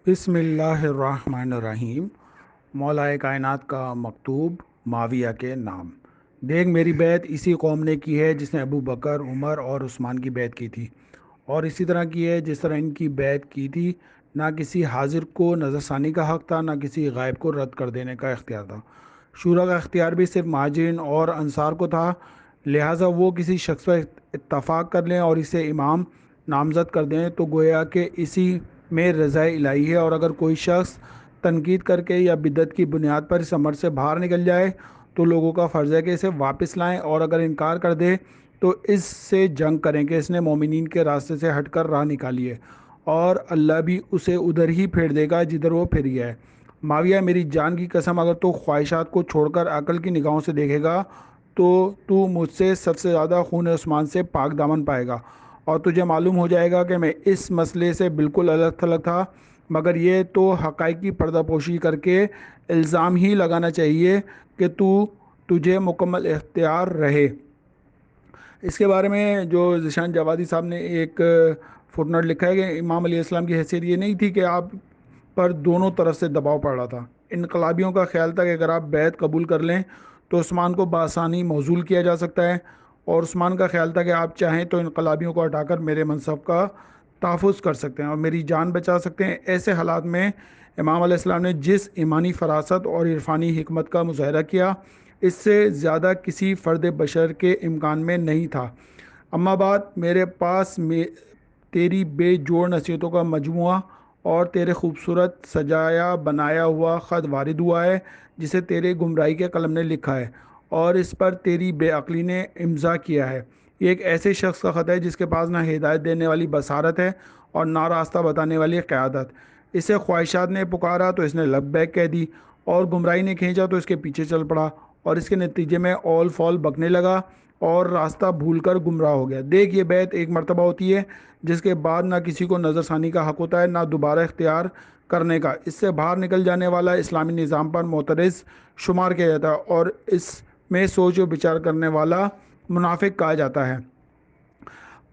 بسم اللہ الرحمن الرحیم۔ مولا کائنات کا مکتوب معاویہ کے نام۔ دیکھ میری بیعت اسی قوم نے کی ہے جس نے ابو بکر، عمر اور عثمان کی بیعت کی تھی، اور اسی طرح کی ہے جس طرح ان کی بیعت کی تھی۔ نہ کسی حاضر کو نظر ثانی کا حق تھا، نہ کسی غائب کو رد کر دینے کا اختیار تھا۔ شورا کا اختیار بھی صرف مہاجرین اور انصار کو تھا، لہٰذا وہ کسی شخص پر اتفاق کر لیں اور اسے امام نامزد کر دیں تو گویا کہ اسی میں رضا الہی ہے، اور اگر کوئی شخص تنقید کر کے یا بدعت کی بنیاد پر اس عمر سے باہر نکل جائے تو لوگوں کا فرض ہے کہ اسے واپس لائیں، اور اگر انکار کر دے تو اس سے جنگ کریں کہ اس نے مومنین کے راستے سے ہٹ کر راہ نکالی ہے، اور اللہ بھی اسے ادھر ہی پھیر دے گا جدھر وہ پھر گیا ہے۔ معاویہ، میری جان کی قسم، اگر تو خواہشات کو چھوڑ کر عقل کی نگاہوں سے دیکھے گا تو مجھ سے سب سے زیادہ خون عثمان سے پاک دامن پائے گا، اور تجھے معلوم ہو جائے گا کہ میں اس مسئلے سے بالکل الگ تھلگ تھا، مگر یہ تو حقائق کی پردہ پوشی کر کے الزام ہی لگانا چاہیے کہ تجھے مکمل اختیار رہے۔ اس کے بارے میں جو ذیشان جوادی صاحب نے ایک فٹ نوٹ لکھا ہے کہ امام علیہ السلام کی حیثیت یہ نہیں تھی کہ آپ پر دونوں طرف سے دباؤ پڑ رہا تھا۔ انقلابیوں کا خیال تھا کہ اگر آپ بیعت قبول کر لیں تو عثمان کو بآسانی موصول کیا جا سکتا ہے، اور عثمان کا خیال تھا کہ آپ چاہیں تو انقلابیوں کو ہٹا کر میرے منصب کا تحفظ کر سکتے ہیں اور میری جان بچا سکتے ہیں۔ ایسے حالات میں امام علیہ السلام نے جس ایمانی فراست اور عرفانی حکمت کا مظاہرہ کیا، اس سے زیادہ کسی فرد بشر کے امکان میں نہیں تھا۔ اما بعد، میرے پاس تیری بے جوڑ نصیحتوں کا مجموعہ اور تیرے خوبصورت سجایا بنایا ہوا خط وارد ہوا ہے جسے تیرے گمراہی کے قلم نے لکھا ہے اور اس پر تیری بے عقلی نے امضا کیا ہے۔ یہ ایک ایسے شخص کا خط ہے جس کے پاس نہ ہدایت دینے والی بصارت ہے اور نہ راستہ بتانے والی قیادت۔ اسے خواہشات نے پکارا تو اس نے لبیک کہہ دی، اور گمراہی نے کھینچا تو اس کے پیچھے چل پڑا، اور اس کے نتیجے میں اول فول بکنے لگا اور راستہ بھول کر گمراہ ہو گیا۔ دیکھ، یہ بیعت ایک مرتبہ ہوتی ہے جس کے بعد نہ کسی کو نظر ثانی کا حق ہوتا ہے، نہ دوبارہ اختیار کرنے کا۔ اس سے باہر نکل جانے والا اسلامی نظام پر معترض شمار کیا جاتا ہے، اور اس میں سوچ و بچار کرنے والا منافق کہا جاتا ہے۔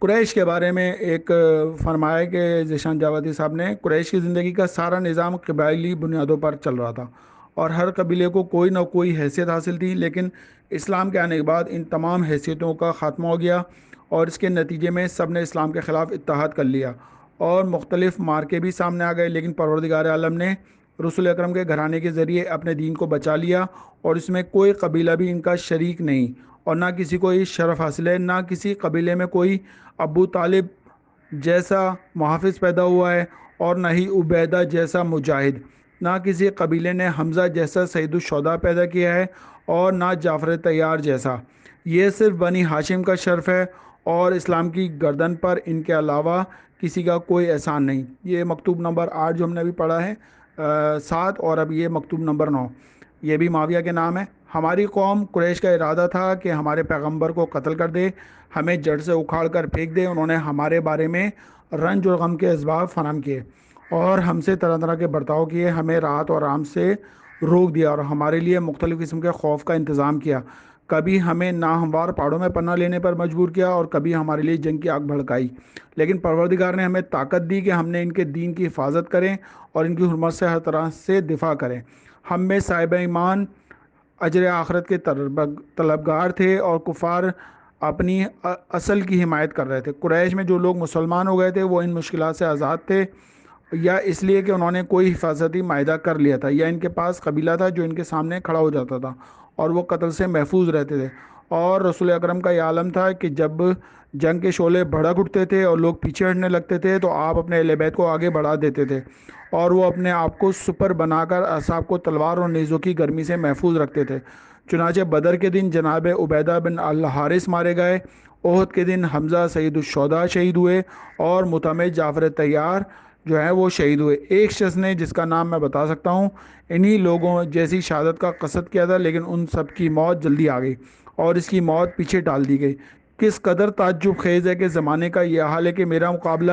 قریش کے بارے میں ایک فرمایا کہ ذیشان جاوادی صاحب نے، قریش کی زندگی کا سارا نظام قبائلی بنیادوں پر چل رہا تھا اور ہر قبیلے کو کوئی نہ کوئی حیثیت حاصل تھی، لیکن اسلام کے آنے کے بعد ان تمام حیثیتوں کا خاتمہ ہو گیا، اور اس کے نتیجے میں سب نے اسلام کے خلاف اتحاد کر لیا اور مختلف مارکے بھی سامنے آ گئے، لیکن پروردگار عالم نے رسول اکرم کے گھرانے کے ذریعے اپنے دین کو بچا لیا، اور اس میں کوئی قبیلہ بھی ان کا شریک نہیں، اور نہ کسی کو یہ شرف حاصل ہے، نہ کسی قبیلے میں کوئی ابو طالب جیسا محافظ پیدا ہوا ہے اور نہ ہی عبیدہ جیسا مجاہد، نہ کسی قبیلے نے حمزہ جیسا سید الشہداء پیدا کیا ہے اور نہ جعفر طیار جیسا۔ یہ صرف بنی ہاشم کا شرف ہے، اور اسلام کی گردن پر ان کے علاوہ کسی کا کوئی احسان نہیں۔ یہ مکتوب نمبر 8 جو ہم نے ابھی پڑھا ہے، 7، اور اب یہ مکتوب نمبر 9، یہ بھی معاویہ کے نام ہے۔ ہماری قوم قریش کا ارادہ تھا کہ ہمارے پیغمبر کو قتل کر دے، ہمیں جڑ سے اکھاڑ کر پھینک دے۔ انہوں نے ہمارے بارے میں رنج اور غم کے اسباب فراہم کیے اور ہم سے طرح طرح کے برتاؤ کیے، ہمیں راحت اور آرام سے روک دیا اور ہمارے لیے مختلف قسم کے خوف کا انتظام کیا۔ کبھی ہمیں ناہموار پہاڑوں میں پناہ لینے پر مجبور کیا اور کبھی ہمارے لیے جنگ کی آگ بھڑکائی، لیکن پروردگار نے ہمیں طاقت دی کہ ہم نے ان کے دین کی حفاظت کریں اور ان کی حرمت سے ہر طرح سے دفاع کریں۔ ہم میں صاحب ایمان اجر آخرت کے طلبگار تھے، اور کفار اپنی اصل کی حمایت کر رہے تھے۔ قریش میں جو لوگ مسلمان ہو گئے تھے وہ ان مشکلات سے آزاد تھے، یا اس لیے کہ انہوں نے کوئی حفاظتی معاہدہ کر لیا تھا، یا ان کے پاس قبیلہ تھا جو ان کے سامنے کھڑا ہو جاتا تھا اور وہ قتل سے محفوظ رہتے تھے۔ اور رسول اکرم کا یہ عالم تھا کہ جب جنگ کے شعلے بھڑک اٹھتے تھے اور لوگ پیچھے ہٹنے لگتے تھے تو آپ اپنے اہل بیت کو آگے بڑھا دیتے تھے، اور وہ اپنے آپ کو سپر بنا کر اصحاب کو تلوار اور نیزوں کی گرمی سے محفوظ رکھتے تھے۔ چنانچہ بدر کے دن جناب عبیدہ بن الحارث مارے گئے، احد کے دن حمزہ سید الشہداء شہید ہوئے، اور مطعم جعفر طیار جو ہے وہ شہید ہوئے۔ ایک شخص نے جس کا نام میں بتا سکتا ہوں انہی لوگوں جیسی شہادت کا قصد کیا تھا، لیکن ان سب کی موت جلدی آ گئی اور اس کی موت پیچھے ڈال دی گئی۔ کس قدر تعجب خیز ہے کہ زمانے کا یہ حال ہے کہ میرا مقابلہ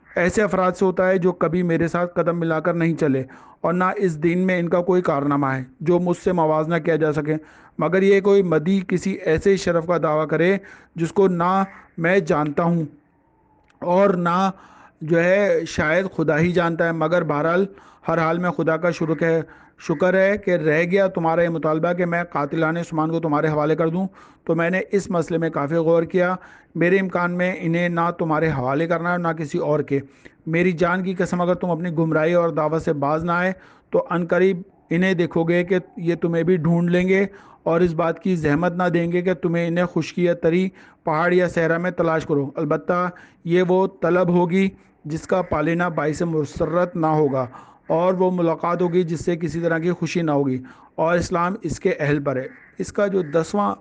ایسے افراد سے ہوتا ہے جو کبھی میرے ساتھ قدم ملا کر نہیں چلے، اور نہ اس دین میں ان کا کوئی کارنامہ ہے جو مجھ سے موازنہ کیا جا سکے، مگر یہ کوئی مدی کسی ایسے شرف کا دعویٰ کرے جس کو نہ میں جانتا ہوں اور نہ جو ہے شاید خدا ہی جانتا ہے، مگر بہرحال ہر حال میں خدا کا شکر ہے کہ رہ گیا تمہارا یہ مطالبہ کہ میں قاتلان عثمان کو تمہارے حوالے کر دوں۔ تو میں نے اس مسئلے میں کافی غور کیا، میرے امکان میں انہیں نہ تمہارے حوالے کرنا ہے نہ کسی اور کے۔ میری جان کی قسم اگر تم اپنی گمراہی اور دعوت سے باز نہ آئے تو عنقریب انہیں دیکھو گے کہ یہ تمہیں بھی ڈھونڈ لیں گے، اور اس بات کی زحمت نہ دیں گے کہ تمہیں انہیں خشکی یا تری پہاڑ یا صحرا میں تلاش کرو۔ البتہ یہ وہ طلب ہوگی جس کا پالینا باعث مسرت نہ ہوگا، اور وہ ملاقات ہوگی جس سے کسی طرح کی خوشی نہ ہوگی، اور اسلام اس کے اہل پر ہے۔ اس کا جو 10واں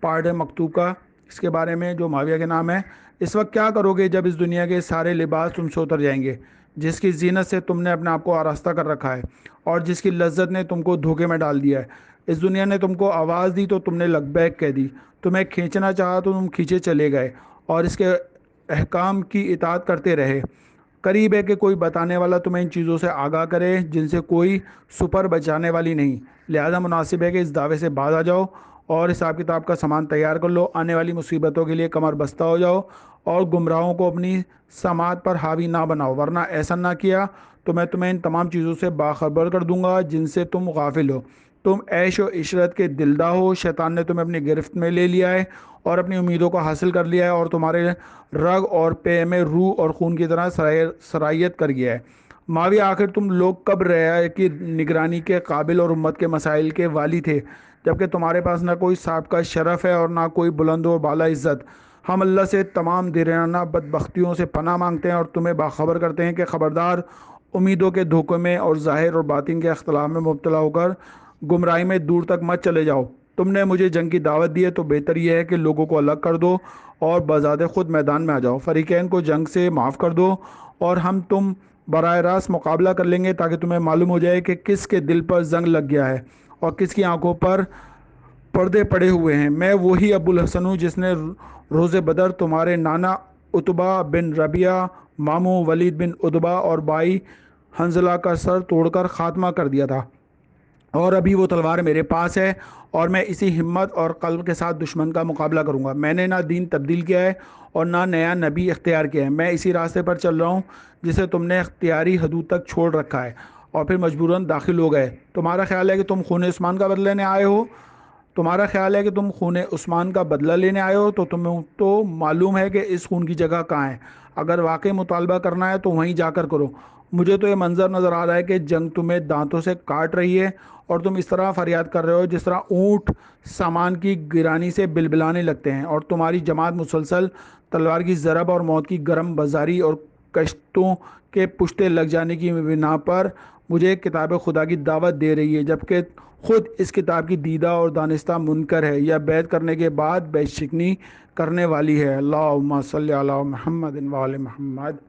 پارٹ ہے مکتوب کا، اس کے بارے میں جو معاویہ کے نام ہے: اس وقت کیا کرو گے جب اس دنیا کے سارے لباس تم سے اتر جائیں گے، جس کی زینت سے تم نے اپنے آپ کو آراستہ کر رکھا ہے، اور جس کی لذت نے تم کو دھوکے میں ڈال دیا ہے؟ اس دنیا نے تم کو آواز دی تو تم نے لبیک کہہ دی، تمہیں کھینچنا چاہا تو تم کھینچے چلے گئے، اور اس کے احکام کی اطاعت کرتے رہے۔ قریب ہے کہ کوئی بتانے والا تمہیں ان چیزوں سے آگاہ کرے جن سے کوئی سپر بچانے والی نہیں، لہذا مناسب ہے کہ اس دعوے سے باز آ جاؤ اور حساب کتاب کا سامان تیار کر لو، آنے والی مصیبتوں کے لیے کمر بستہ ہو جاؤ، اور گمراہوں کو اپنی سماعت پر حاوی نہ بناؤ، ورنہ ایسا نہ کیا تو میں تمہیں ان تمام چیزوں سے باخبر کر دوں گا جن سے تم غافل ہو۔ تم عیش و عشرت کے دلدہ ہو، شیطان نے تمہیں اپنی گرفت میں لے لیا ہے اور اپنی امیدوں کو حاصل کر لیا ہے، اور تمہارے رگ اور پے میں روح اور خون کی طرح سرایت کر گیا ہے۔ معاویہ، آخر تم لوگ کب رعایا کی نگرانی کے قابل اور امت کے مسائل کے والی تھے، جبکہ تمہارے پاس نہ کوئی سابقہ شرف ہے اور نہ کوئی بلند و بالا عزت؟ ہم اللہ سے تمام دیرانہ بدبختیوں سے پناہ مانگتے ہیں اور تمہیں باخبر کرتے ہیں کہ خبردار، امیدوں کے دھوکے میں اور ظاہر اور باطن کے اختلاف میں مبتلا ہو کر گمراہی میں دور تک مت چلے جاؤ۔ تم نے مجھے جنگ کی دعوت دی ہے تو بہتر یہ ہے کہ لوگوں کو الگ کر دو اور بذات خود میدان میں آ جاؤ، فریقین کو جنگ سے معاف کر دو، اور ہم تم براہ راست مقابلہ کر لیں گے تاکہ تمہیں معلوم ہو جائے کہ کس کے دل پر زنگ لگ گیا ہے اور کس کی آنکھوں پر پردے پڑے ہوئے ہیں۔ میں وہی ابو الحسن ہوں جس نے روز بدر تمہارے نانا عتبہ بن ربیعہ، ماموں ولید بن عتبہ اور بھائی حنظلہ کا سر توڑ کر خاتمہ کر دیا تھا، اور ابھی وہ تلوار میرے پاس ہے، اور میں اسی ہمت اور قلب کے ساتھ دشمن کا مقابلہ کروں گا۔ میں نے نہ دین تبدیل کیا ہے اور نہ نیا نبی اختیار کیا ہے، میں اسی راستے پر چل رہا ہوں جسے تم نے اختیاری حدود تک چھوڑ رکھا ہے اور پھر مجبوراً داخل ہو گئے۔ تمہارا خیال ہے کہ تم خون عثمان کا بدلہ لینے آئے ہو؟ تو تمہیں تو معلوم ہے کہ اس خون کی جگہ کہاں ہے۔ اگر واقعی مطالبہ کرنا ہے تو وہیں جا کر کرو۔ مجھے تو یہ منظر نظر آ رہا ہے کہ جنگ تمہیں دانتوں سے کاٹ رہی ہے، اور تم اس طرح فریاد کر رہے ہو جس طرح اونٹ سامان کی گرانی سے بلبلانے لگتے ہیں، اور تمہاری جماعت مسلسل تلوار کی ضرب اور موت کی گرم بازاری اور کشتوں کے پشتے لگ جانے کی بنا پر مجھے کتاب خدا کی دعوت دے رہی ہے، جبکہ خود اس کتاب کی دیدہ اور دانستہ منکر ہے یا بیعت کرنے کے بعد بیت شکنی کرنے والی ہے۔ اللہم صلی علی محمد و آل محمد۔